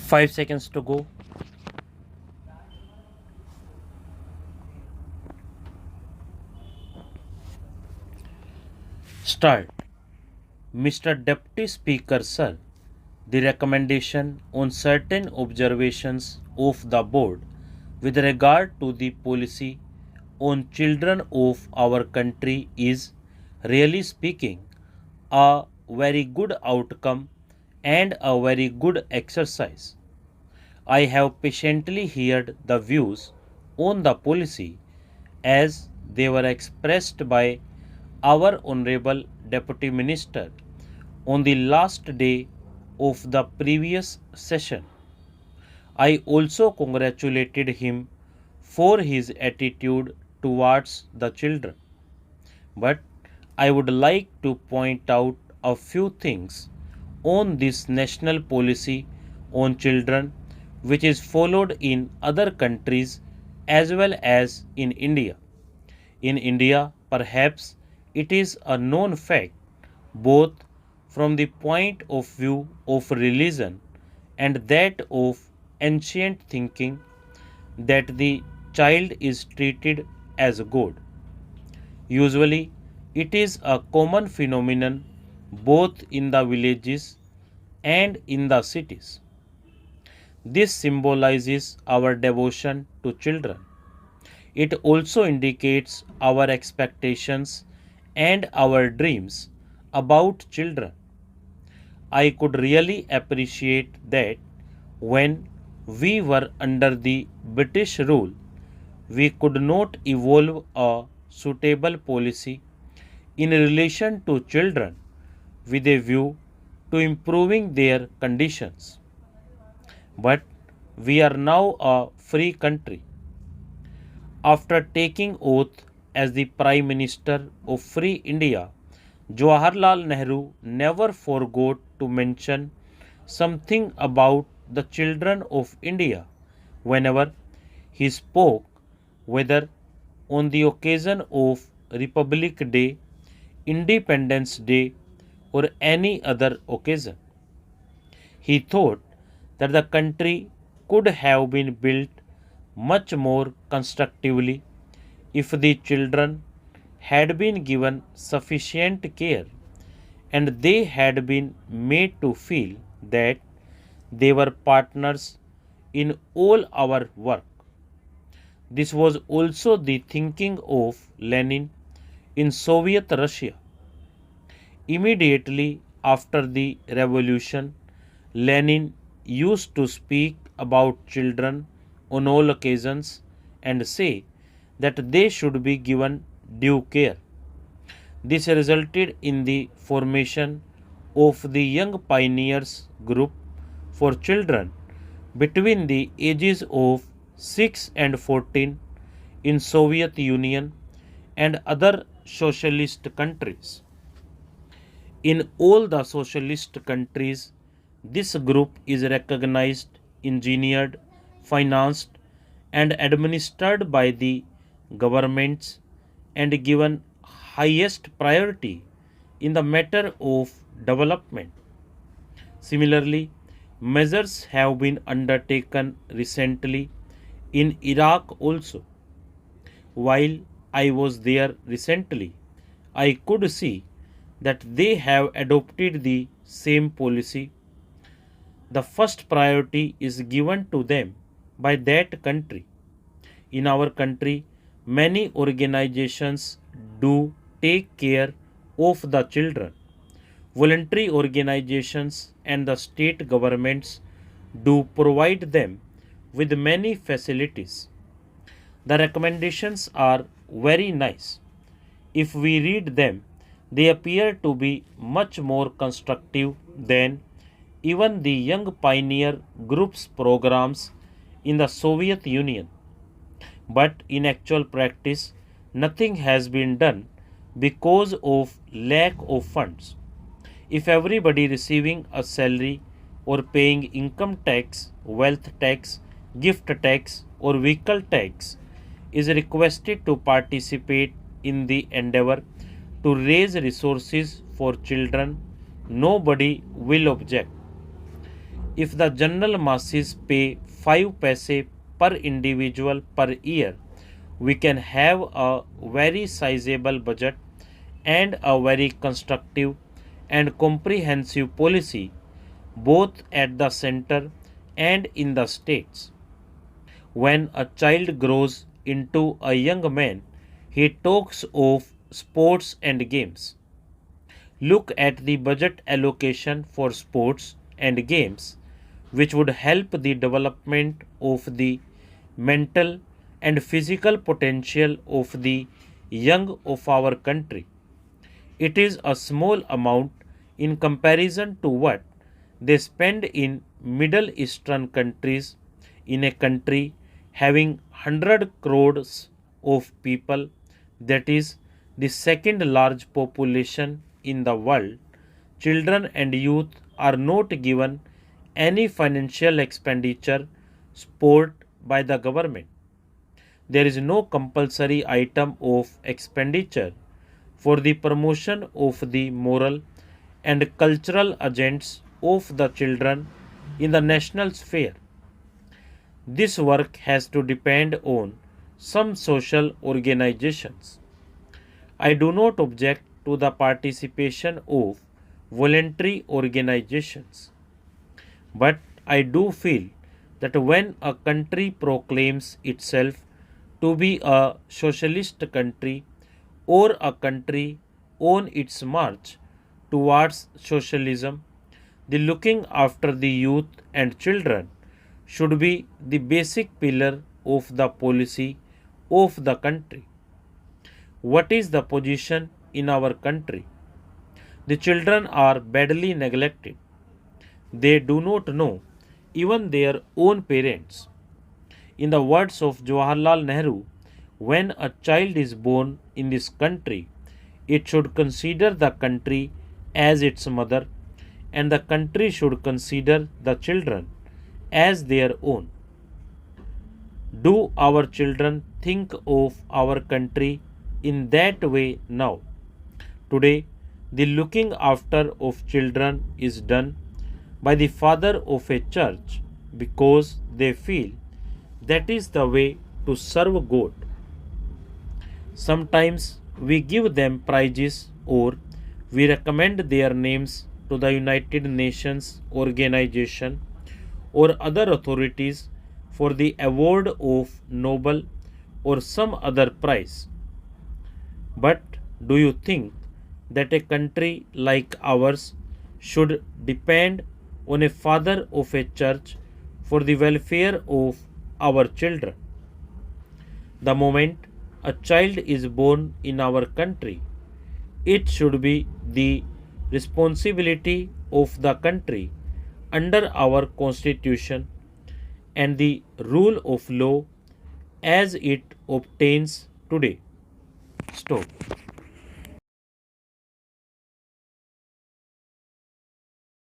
5 seconds to go. Start. Mr. Deputy Speaker, sir, the recommendation on certain observations of the board with regard to the policy on children of our country is, really speaking, a very good outcome and a very good exercise. I have patiently heard the views on the policy as they were expressed by our Honorable Deputy Minister on the last day of the previous session. I also congratulated him for his attitude towards the children. But I would like to point out a few things on this national policy on children which is followed in other countries as well as in India. In India, perhaps it is a known fact, both from the point of view of religion and that of ancient thinking, that the child is treated as God. Usually, it is a common phenomenon both in the villages and in the cities. This symbolizes our devotion to children. It also indicates our expectations and our dreams about children. I could really appreciate that when we were under the British rule, we could not evolve a suitable policy in relation to children with a view to improving their conditions. But we are now a free country. After taking oath as the Prime Minister of Free India, Jawaharlal Nehru never forgot to mention something about the children of India whenever he spoke, whether on the occasion of Republic Day, Independence Day, or any other occasion. He thought that the country could have been built much more constructively if the children had been given sufficient care and they had been made to feel that they were partners in all our work. This was also the thinking of Lenin in Soviet Russia. Immediately after the revolution, Lenin used to speak about children on all occasions and say that they should be given due care. This resulted in the formation of the Young Pioneers Group for children between the ages of 6 and 14 in Soviet Union and other socialist countries. In all the socialist countries, this group is recognized, engineered, financed, and administered by the governments and given highest priority in the matter of development. Similarly, measures have been undertaken recently in Iraq also. While I was there recently, I could see that they have adopted the same policy. The first priority is given to them by that country. In our country, many organizations do take care of the children. Voluntary organizations and the state governments do provide them with many facilities. The recommendations are very nice. If we read them, they appear to be much more constructive than even the Young Pioneer Group's programs in the Soviet Union. But in actual practice, nothing has been done because of lack of funds. If everybody receiving a salary or paying income tax, wealth tax, gift tax, or vehicle tax is requested to participate in the endeavor to raise resources for children, nobody will object. If the general masses pay 5 paise per individual per year, we can have a very sizable budget and a very constructive and comprehensive policy both at the center and in the states. When a child grows into a young man, he talks of sports and games. Look at the budget allocation for sports and games, which would help the development of the mental and physical potential of the young of our country. It is a small amount in comparison to what they spend in Middle Eastern countries, in a country having 100 crores of people, that is the second large population in the world. Children and youth are not given any financial expenditure support by the government. There is no compulsory item of expenditure for the promotion of the moral and cultural agents of the children in the national sphere. This work has to depend on some social organizations. I do not object to the participation of voluntary organizations, but I do feel that when a country proclaims itself to be a socialist country or a country on its march towards socialism, the looking after the youth and children should be the basic pillar of the policy of the country. What is the position in our country? The children are badly neglected. They do not know even their own parents. In the words of Jawaharlal Nehru, when a child is born in this country, it should consider the country as its mother, and the country should consider the children as their own. Do our children think of our country in that way now? Today, the looking after of children is done by the father of a church because they feel that is the way to serve God. Sometimes we give them prizes or we recommend their names to the United Nations organization or other authorities for the award of Nobel or some other prize. But do you think that a country like ours should depend on a father of a church for the welfare of our children? The moment a child is born in our country, it should be the responsibility of the country under our constitution and the rule of law as it obtains today. Stop.